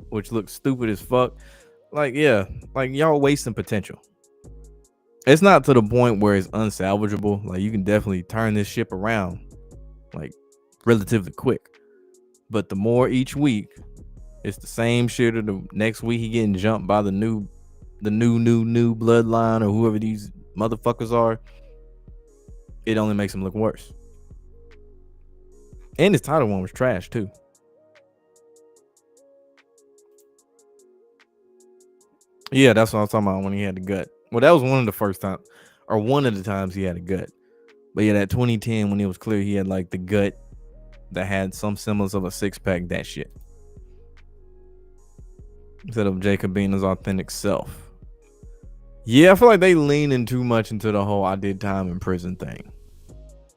which looks stupid as fuck. Like, yeah, like, y'all wasting potential. It's not to the point where it's unsalvageable. Like, you can definitely turn this ship around, like, relatively quick. But the more each week, it's the same shit. Or the next week he getting jumped by the new bloodline or whoever these motherfuckers are. It only makes him look worse. And his title one was trash too. Yeah, that's what I was talking about when he had the gut. Well, that was one of the first times, or one of the times he had a gut. But yeah, that 2010 when it was clear he had like the gut that had some semblance of a six-pack, that shit. Instead of Jacob being his authentic self. Yeah, I feel like they leaning too much into the whole "I did time in prison" thing.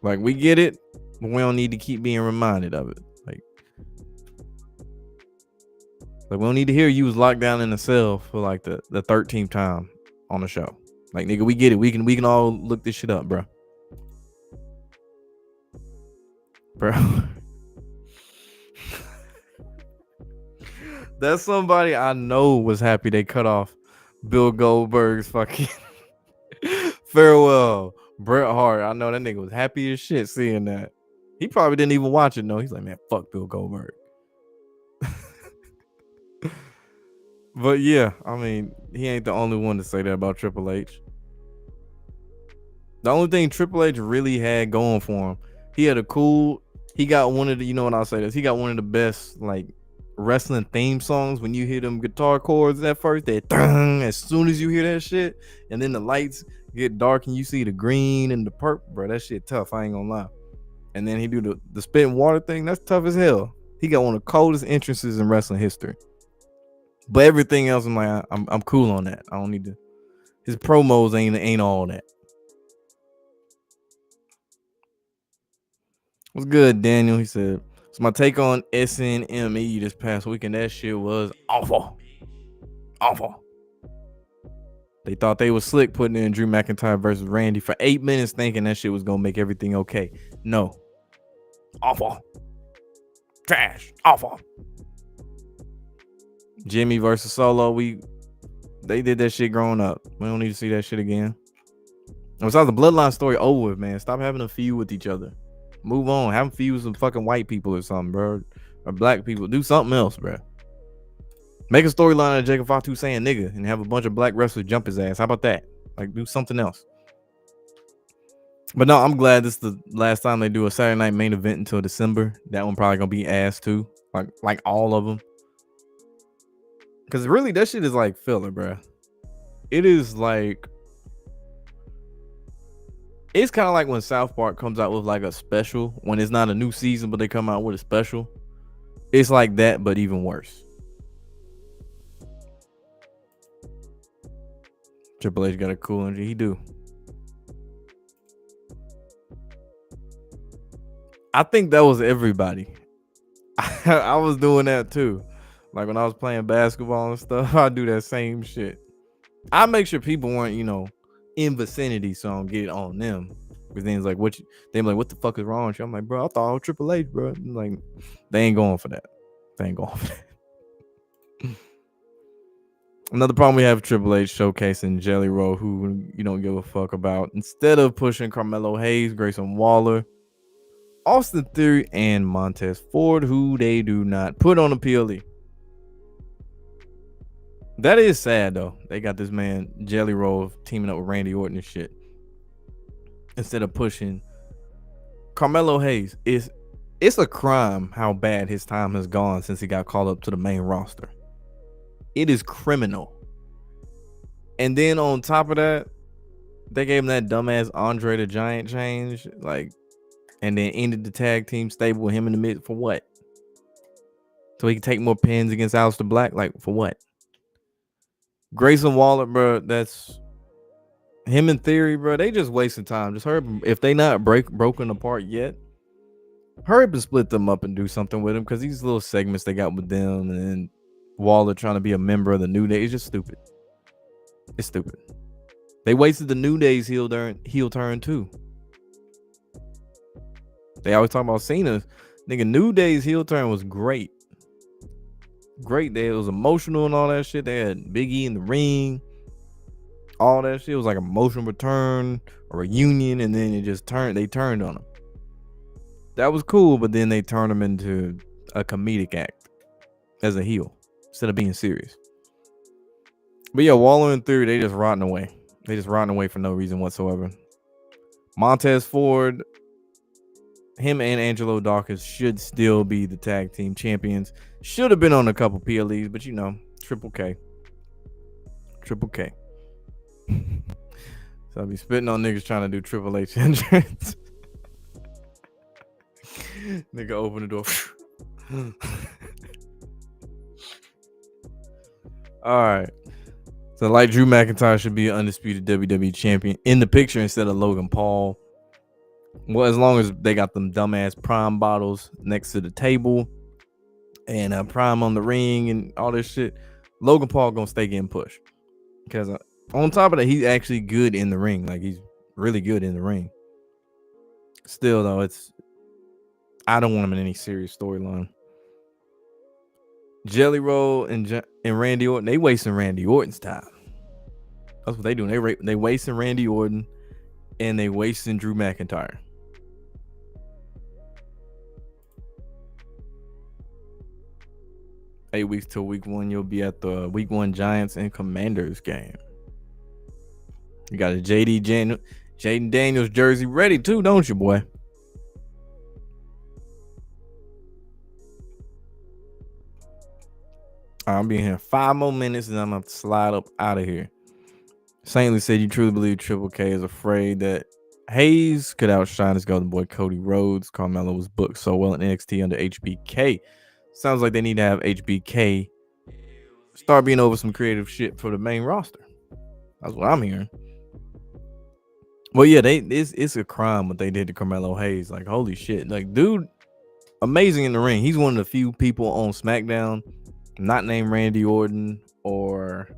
Like, we get it, but we don't need to keep being reminded of it. Like we don't need to hear you was locked down in a cell for like the 13th time on the show. Like, nigga, we get it. We can all look this shit up, bro. Bro. That's somebody I know was happy they cut off Bill Goldberg's fucking farewell. Bret Hart. I know that nigga was happy as shit seeing that. He probably didn't even watch it. No, he's like, man, fuck Bill Goldberg. But yeah, I mean, he ain't the only one to say that about Triple H. The only thing Triple H really had going for him, he got one of the, you know what I'll say this, he got one of the best like wrestling theme songs. When you hear them guitar chords at first, that as soon as you hear that shit, and then the lights get dark and you see the green and the purple, bro, that shit tough, I ain't gonna lie. And then he do the spitting water thing, that's tough as hell. He got one of the coldest entrances in wrestling history. But everything else, I'm like, I'm cool on that. I don't need to. His promos ain't all that. What's good, Daniel? He said, so my take on SNME this past weekend, that shit was awful. Awful. They thought they was slick putting in Drew McIntyre versus Randy for 8 minutes, thinking that shit was gonna make everything okay. No. Awful. Trash. Awful. Jimmy versus Solo, they did that shit growing up. We don't need to see that shit again. Besides, the bloodline story over with, man. Stop having a feud with each other. Move on. Have a feud with some fucking white people or something, bro. Or black people. Do something else, bro. Make a storyline of Jacob Fatu saying nigga and have a bunch of black wrestlers jump his ass. How about that? Like, do something else. But no, I'm glad this is the last time they do a Saturday night main event until December. That one probably gonna be ass too. Like all of them. Because really, that shit is like filler, bro. It is like, it's kind of like when South Park comes out with like a special, when it's not a new season, but they come out with a special. It's like that, but even worse. Triple H got a cool energy. He do. I think that was everybody. I was doing that too. Like when I was playing basketball and stuff, I do that same shit. I make sure people weren't, in vicinity, so I don't get it on them. Because then it's like, what the fuck is wrong with you? I'm like, bro, I thought I was Triple H, bro. Like, they ain't going for that. They ain't going for that. Another problem we have with Triple H showcasing Jelly Roll, who you don't give a fuck about. Instead of pushing Carmelo Hayes, Grayson Waller, Austin Theory, and Montez Ford, who they do not put on the PLE. That is sad, though. They got this man, Jelly Roll, teaming up with Randy Orton and shit. Instead of pushing Carmelo Hayes. It's a crime how bad his time has gone since he got called up to the main roster. It is criminal. And then on top of that, they gave him that dumbass Andre the Giant change, like, and then ended the tag team stable with him in the mid for what? So he can take more pins against Aleister Black, like, for what? Grayson Waller, bro, that's him in Theory, bro. They just wasting time. Just hurry up. If they not broken apart yet, hurry up and split them up and do something with them, because these little segments they got with them and then Waller trying to be a member of the New Day is just stupid. It's stupid. They wasted the New Day's heel turn too. They always talk about Cena. Nigga, New Day's heel turn was great. Great. It was emotional and all that shit. They had Big E in the ring. All that shit. It was like a emotional return, a reunion, and then they turned on him. That was cool, but then they turned him into a comedic act as a heel instead of being serious. But yeah, Waller and Theory, they just rotting away. They just rotting away for no reason whatsoever. Montez Ford, him and Angelo Dawkins should still be the tag team champions. Should have been on a couple PLEs, but Triple K. Triple K. So I'll be spitting on niggas trying to do Triple H entrance. Nigga open the door. All right. So like Drew McIntyre should be an undisputed WWE champion in the picture instead of Logan Paul. Well, as long as they got them dumbass Prime bottles next to the table and Prime on the ring and all this shit, Logan Paul gonna stay getting pushed. Because on top of that, he's actually good in the ring. Like, he's really good in the ring. Still, though, I don't want him in any serious storyline. Jelly Roll and Randy Orton, they wasting Randy Orton's time. That's what they doing. They wasting Randy Orton and they wasting Drew McIntyre. Eight weeks till week 1, you'll be at the week 1 Giants and Commanders game. You got a Jaden Daniels jersey ready too, don't you, boy? I'll be here 5 more minutes and I'm gonna slide up out of here. Saintly said, you truly believe Triple K is afraid that Hayes could outshine his golden boy Cody Rhodes? Carmelo was booked so well in NXT under HBK. Sounds like they need to have HBK start being over some creative shit for the main roster. That's what I'm hearing. Well, yeah, it's a crime what they did to Carmelo Hayes. Like, holy shit. Like, dude, amazing in the ring. He's one of the few people on SmackDown not named Randy Orton or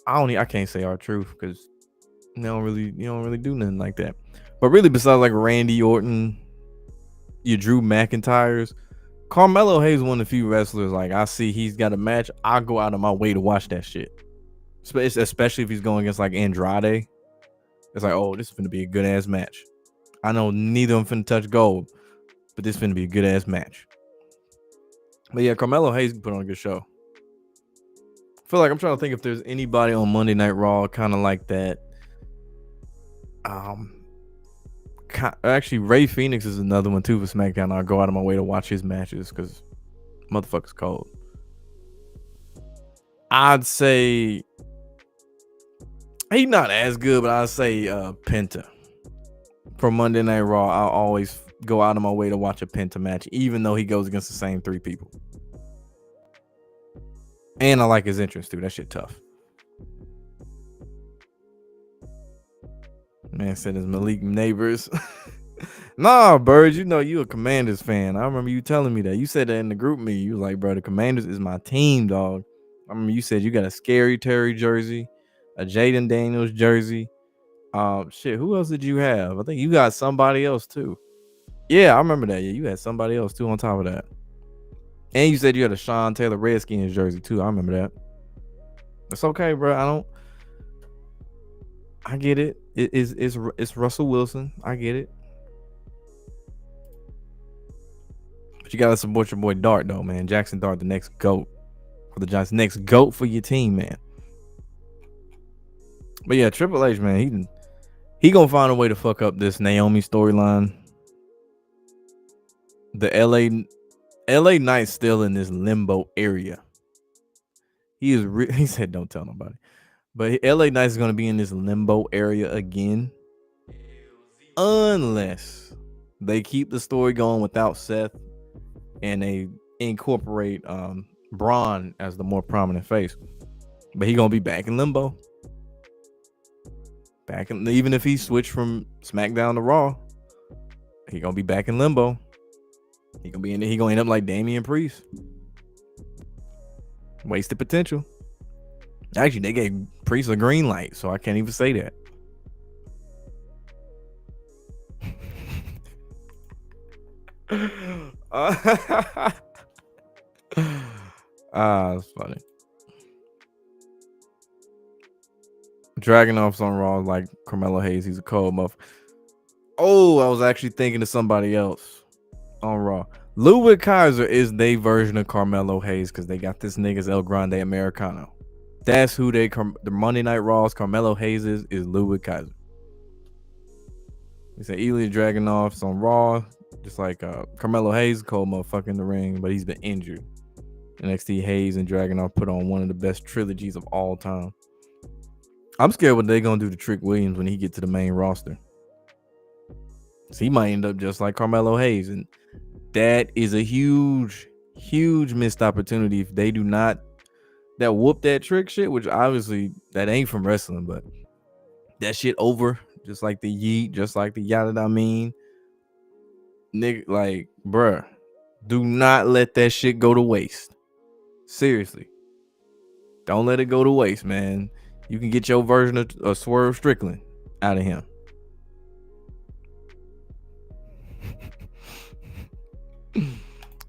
I can't say R-Truth because you don't really do nothing like that. But really, besides like Randy Orton, your Drew McIntyres, Carmelo Hayes is one of the few wrestlers like I see he's got a match, I'll go out of my way to watch that shit. Especially if he's going against like Andrade. It's like, oh, this is gonna be a good ass match. I know neither of them finna touch gold, but this is gonna be a good ass match. But yeah, Carmelo Hayes put on a good show. I feel like I'm trying to think if there's anybody on Monday Night Raw kind of like that. Actually, Ray Phoenix is another one too for SmackDown. I'll go out of my way to watch his matches because motherfucker's cold. I'd say he's not as good, but I'd say Penta from Monday Night Raw. I'll always go out of my way to watch a Penta match, even though he goes against the same 3 people. And I like his entrance too. That shit tough. Man said it's Malik Neighbors. Nah, Bird, you know you a Commanders fan. I remember you telling me that. You said that in the group meeting. You was like, bro, the Commanders is my team, dog. I remember you said you got a Scary Terry jersey, a Jaden Daniels jersey. Shit, who else did you have? I think you got somebody else too. Yeah, I remember that. Yeah, you had somebody else too on top of that. And you said you had a Sean Taylor Redskins jersey too. I remember that. It's okay, bro. I get it. It's Russell Wilson. I get it. But you gotta support your boy Dart though, man. Jackson Dart, the next GOAT for the Giants. Next GOAT for your team, man. But yeah, Triple H, man, he gonna find a way to fuck up this Naomi storyline. The LA Knight's still in this limbo area. He said don't tell nobody. But LA Knight is going to be in this limbo area again. Unless they keep the story going without Seth and they incorporate Braun as the more prominent face. But he going to be back in limbo. Even if he switched from SmackDown to Raw, he going to be back in limbo. He going to end up like Damian Priest. Wasted potential. Actually, they gave Priest a green light, so I can't even say that. It's funny. Dragunov's on Raw like Carmelo Hayes. He's a cold muff. Oh, I was actually thinking of somebody else on Raw. Ludwig Kaiser is their version of Carmelo Hayes because they got this nigga's El Grande Americano. That's who the Monday Night Raw's Carmelo Hayes is Ludwig Kaiser. We say Ilya Dragunov's on Raw, just like Carmelo Hayes, cold motherfucker in the ring, but he's been injured. NXT Hayes and Dragunov put on one of the best trilogies of all time. I'm scared what they're gonna do to Trick Williams when he get to the main roster. So he might end up just like Carmelo Hayes, and that is a huge missed opportunity if they that whoop that trick shit, which obviously that ain't from wrestling, but that shit over, just like the yeet, just like the yada I mean. Nigga, like, bruh, do not let that shit go to waste. Seriously. Don't let it go to waste, man. You can get your version of Swerve Strickland out of him.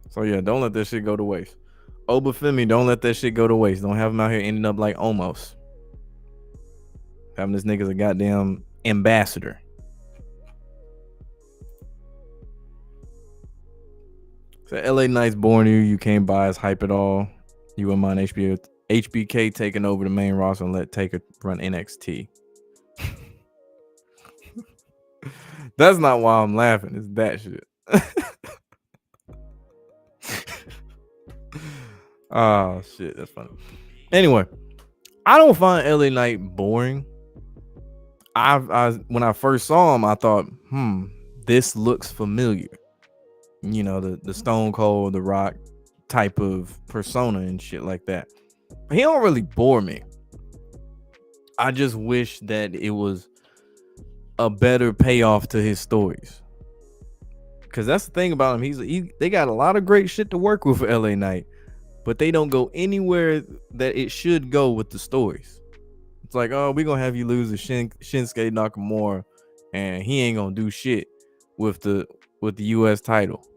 So yeah, don't let that shit go to waste. Obafemi, don't let that shit go to waste. Don't have him out here ending up like Omos. Having this nigga as a goddamn ambassador. So LA Knight's born you. You can't buy his hype at all. You wouldn't mind HBK taking over the main roster and let Taker run NXT. That's not why I'm laughing. It's that shit. Oh shit, that's funny. Anyway, I don't find LA Knight boring. I when I first saw him, I thought, this looks familiar. You know, the Stone Cold, the Rock type of persona and shit like that. He don't really bore me. I just wish that it was a better payoff to his stories. Because that's the thing about him. They got a lot of great shit to work with for LA Knight, but they don't go anywhere that it should go with the stories. It's like, oh, we're going to have you lose to Shinsuke Nakamura, and he ain't going to do shit with the U.S. title.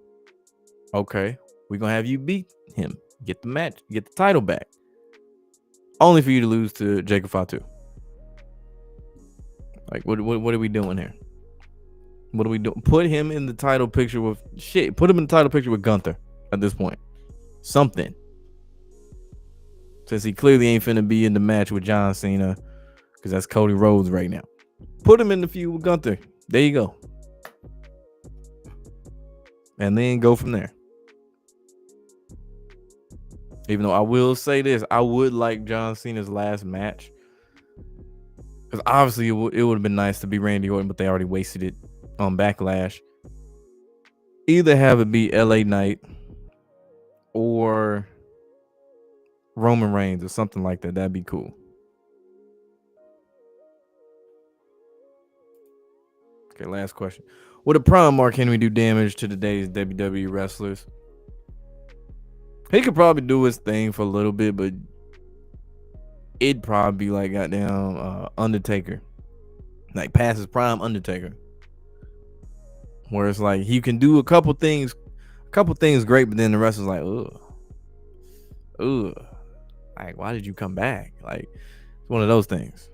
Okay, we're going to have you beat him, get the match, get the title back. Only for you to lose to Jacob Fatu. Like, what are we doing here? What are we doing? Put him in the title picture with shit. Put him in the title picture with Gunther at this point. Something. Since he clearly ain't finna be in the match with John Cena, because that's Cody Rhodes right now. Put him in the feud with Gunther. There you go. And then go from there. Even though I will say this, I would like John Cena's last match. Because obviously it would have been nice to be Randy Orton, but they already wasted it on Backlash. Either have it be LA Knight or Roman Reigns or something like that. That'd be cool. Okay, last question. With a prime mark, can we do damage to today's WWE wrestlers? He could probably do his thing for a little bit, but it'd probably be like goddamn Undertaker. Like past his prime Undertaker. Where it's like he can do a couple things great, but then the rest is like, ugh. Like, why did you come back? Like, it's one of those things.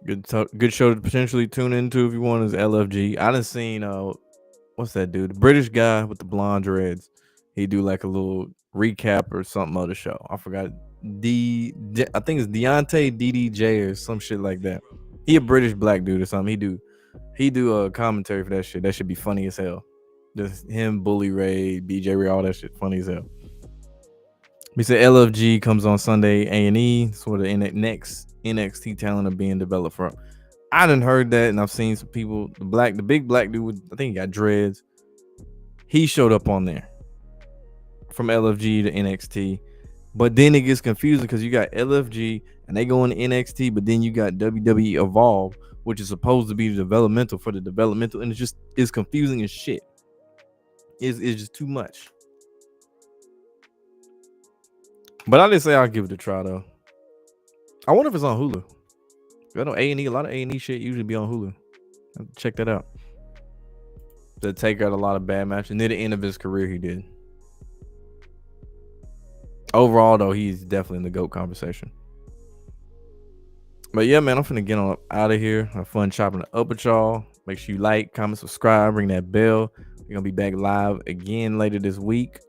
Good show to potentially tune into if you want is LFG. I done seen what's that dude? The British guy with the blonde dreads. He do like a little recap or something of the show. I forgot. I think it's Deontay DDJ or some shit like that. He a British black dude or something. He do a commentary for that shit. That should be funny as hell. Just him, Bully Ray, BJ Ray, all that shit funny as hell. We said LFG comes on Sunday A&E. Sort of in the next NXT talent are being developed for. I done heard that, and I've seen some people. The big black dude, I think he got dreads. He showed up on there from LFG to NXT. But then it gets confusing because you got LFG and they go into NXT, but then you got WWE Evolve, which is supposed to be the developmental for the developmental, and it's confusing as shit. It's just too much. But I did say I'll give it a try though. I wonder if it's on Hulu. I know A&E, a lot of A&E shit usually be on Hulu. I'll check that out. The Taker had a lot of bad matches. Near the end of his career, he did. Overall, though, he's definitely in the GOAT conversation. But yeah, man, I'm finna get on out of here. Have fun chopping it up with y'all. Make sure you like, comment, subscribe, ring that bell. We're gonna be back live again later this week.